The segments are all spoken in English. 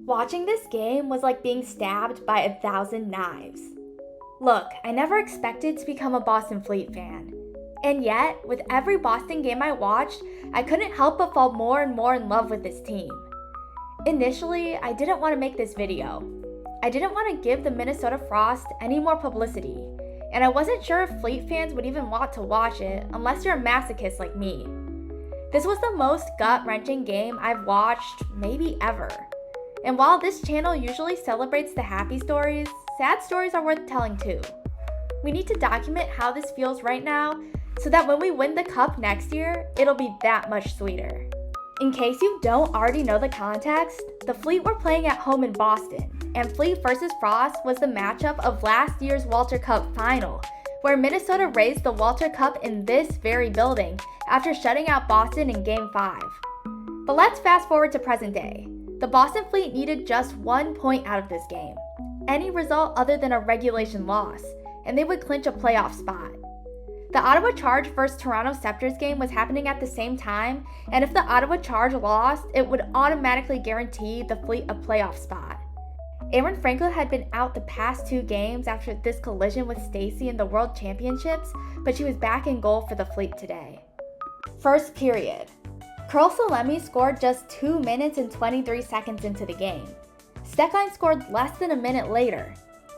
Watching this game was like being stabbed by 1,000 knives. Look, I never expected to become a Boston Fleet fan. And yet, with every Boston game I watched, I couldn't help but fall more and more in love with this team. Initially, I didn't want to make this video. I didn't want to give the Minnesota Frost any more publicity, and I wasn't sure if Fleet fans would even want to watch it unless you're a masochist like me. This was the most gut-wrenching game I've watched maybe ever. And while this channel usually celebrates the happy stories, sad stories are worth telling too. We need to document how this feels right now so that when we win the cup next year, it'll be that much sweeter. In case you don't already know the context, the Fleet were playing at home in Boston, and Fleet vs. Frost was the matchup of last year's Walter Cup final, where Minnesota raised the Walter Cup in this very building after shutting out Boston in Game 5. But let's fast forward to present day. The Boston Fleet needed just 1 point out of this game, any result other than a regulation loss, and they would clinch a playoff spot. The Ottawa Charge vs. Toronto Scepters game was happening at the same time, and if the Ottawa Charge lost, it would automatically guarantee the Fleet a playoff spot. Frankel had been out the past 2 games after this collision with Stacey in the World Championships, but she was back in goal for the Fleet today. First period. Curl-Salemme scored just 2 minutes and 23 seconds into the game. Stecklein scored less than a minute later.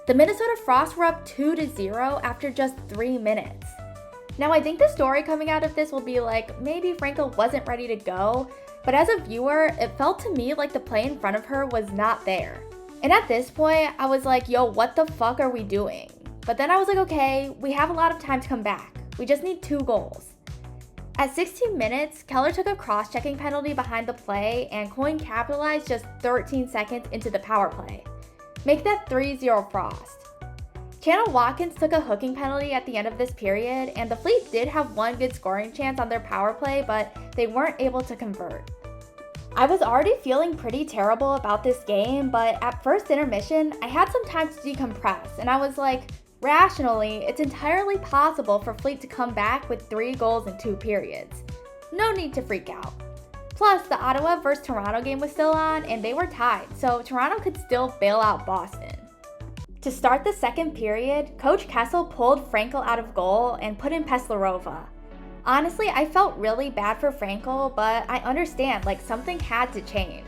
The Minnesota Frost were up 2-0 after just 3 minutes. Now I think the story coming out of this will be like, maybe Frankel wasn't ready to go, but as a viewer, it felt to me like the play in front of her was not there. And at this point, I was like, yo, what the fuck are we doing? But then I was like, okay, we have a lot of time to come back. We just need 2 goals. At 16 minutes, Keller took a cross-checking penalty behind the play, and Coyne capitalized just 13 seconds into the power play. Make that 3-0 Frost. Channel Watkins took a hooking penalty at the end of this period, and the Fleet did have 1 good scoring chance on their power play, but they weren't able to convert. I was already feeling pretty terrible about this game, but at first intermission, I had some time to decompress, and I was like, rationally, it's entirely possible for Fleet to come back with 3 goals in 2 periods. No need to freak out. Plus, the Ottawa vs. Toronto game was still on, and they were tied, so Toronto could still bail out Boston. To start the second period, Coach Kessel pulled Frankel out of goal and put in Peslarova. Honestly, I felt really bad for Frankel, but I understand, like, something had to change.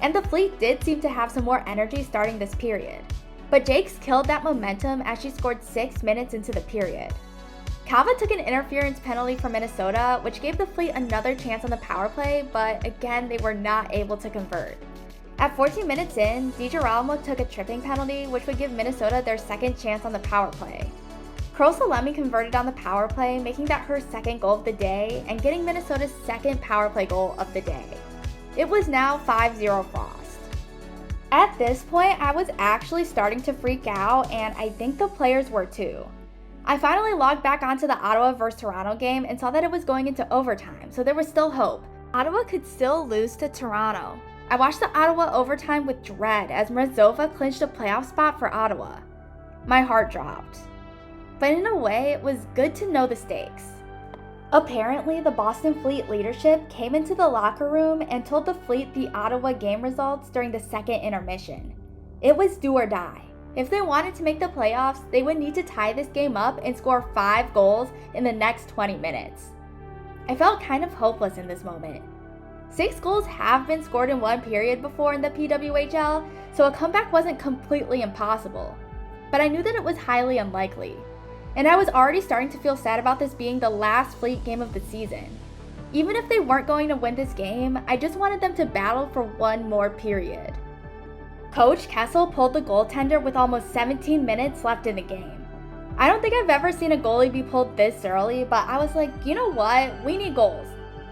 And the Fleet did seem to have some more energy starting this period. But Jakes killed that momentum as she scored 6 minutes into the period. Kava took an interference penalty for Minnesota, which gave the Fleet another chance on the power play, but again, they were not able to convert. At 14 minutes in, DiGirolamo took a tripping penalty, which would give Minnesota their second chance on the power play. Curl-Salemme converted on the power play, making that her second goal of the day and getting Minnesota's second power play goal of the day. It was now 5-0 Frost. At this point, I was actually starting to freak out, and I think the players were too. I finally logged back onto the Ottawa vs. Toronto game and saw that it was going into overtime, so there was still hope. Ottawa could still lose to Toronto. I watched the Ottawa overtime with dread as Mrazova clinched a playoff spot for Ottawa. My heart dropped. But in a way, it was good to know the stakes. Apparently, the Boston Fleet leadership came into the locker room and told the Fleet the Ottawa game results during the second intermission. It was do or die. If they wanted to make the playoffs, they would need to tie this game up and score 5 goals in the next 20 minutes. I felt kind of hopeless in this moment. 6 goals have been scored in 1 period before in the PWHL, so a comeback wasn't completely impossible. But I knew that it was highly unlikely. And I was already starting to feel sad about this being the last Fleet game of the season. Even if they weren't going to win this game, I just wanted them to battle for 1 more period. Coach Kessel pulled the goaltender with almost 17 minutes left in the game. I don't think I've ever seen a goalie be pulled this early, but I was like, you know what? We need goals.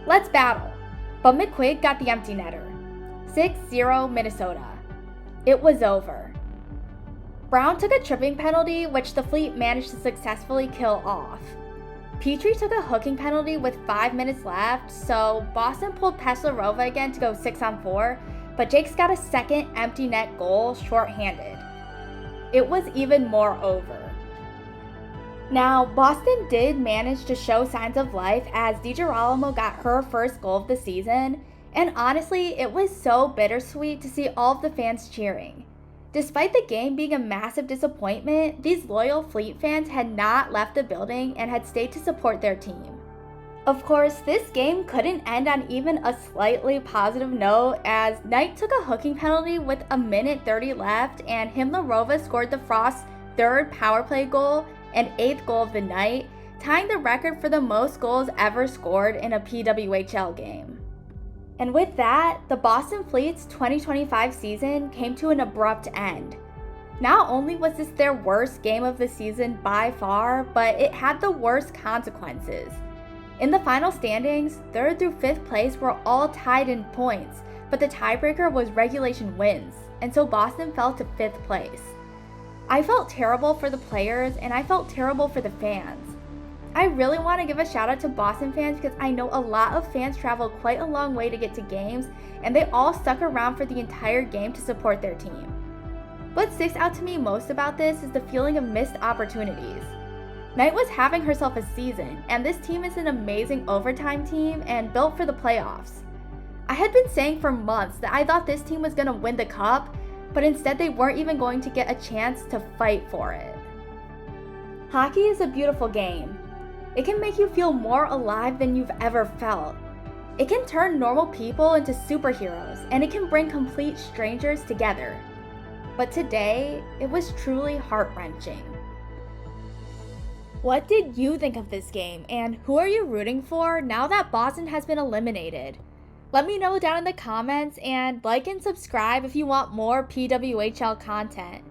Let's battle. But McQuaid got the empty netter. 6-0 Minnesota. It was over. Brown took a tripping penalty, which the Fleet managed to successfully kill off. Petrie took a hooking penalty with 5 minutes left, so Boston pulled Peslarova again to go 6-on-4, but Jakes got a second empty net goal shorthanded. It was even more over. Now, Boston did manage to show signs of life as DiGirolamo got her first goal of the season, And honestly, it was so bittersweet to see all of the fans cheering. Despite the game being a massive disappointment, these loyal Fleet fans had not left the building and had stayed to support their team. Of course, this game couldn't end on even a slightly positive note, as Knight took a hooking penalty with a minute 30 left, and Himlarova scored the Frost's third power play goal and 8th goal of the night, tying the record for the most goals ever scored in a PWHL game. And with that, the Boston Fleet's 2025 season came to an abrupt end. Not only was this their worst game of the season by far, but it had the worst consequences. In the final standings, 3rd through 5th place were all tied in points, but the tiebreaker was regulation wins, and so Boston fell to 5th place. I felt terrible for the players, and I felt terrible for the fans. I really want to give a shout out to Boston fans because I know a lot of fans travel quite a long way to get to games, and they all stuck around for the entire game to support their team. What sticks out to me most about this is the feeling of missed opportunities. Knight was having herself a season, and this team is an amazing overtime team and built for the playoffs. I had been saying for months that I thought this team was going to win the cup, but instead they weren't even going to get a chance to fight for it. Hockey is a beautiful game. It can make you feel more alive than you've ever felt. It can turn normal people into superheroes, and it can bring complete strangers together. But today, it was truly heart-wrenching. What did you think of this game, and who are you rooting for now that Boston has been eliminated? Let me know down in the comments, and like and subscribe if you want more PWHL content.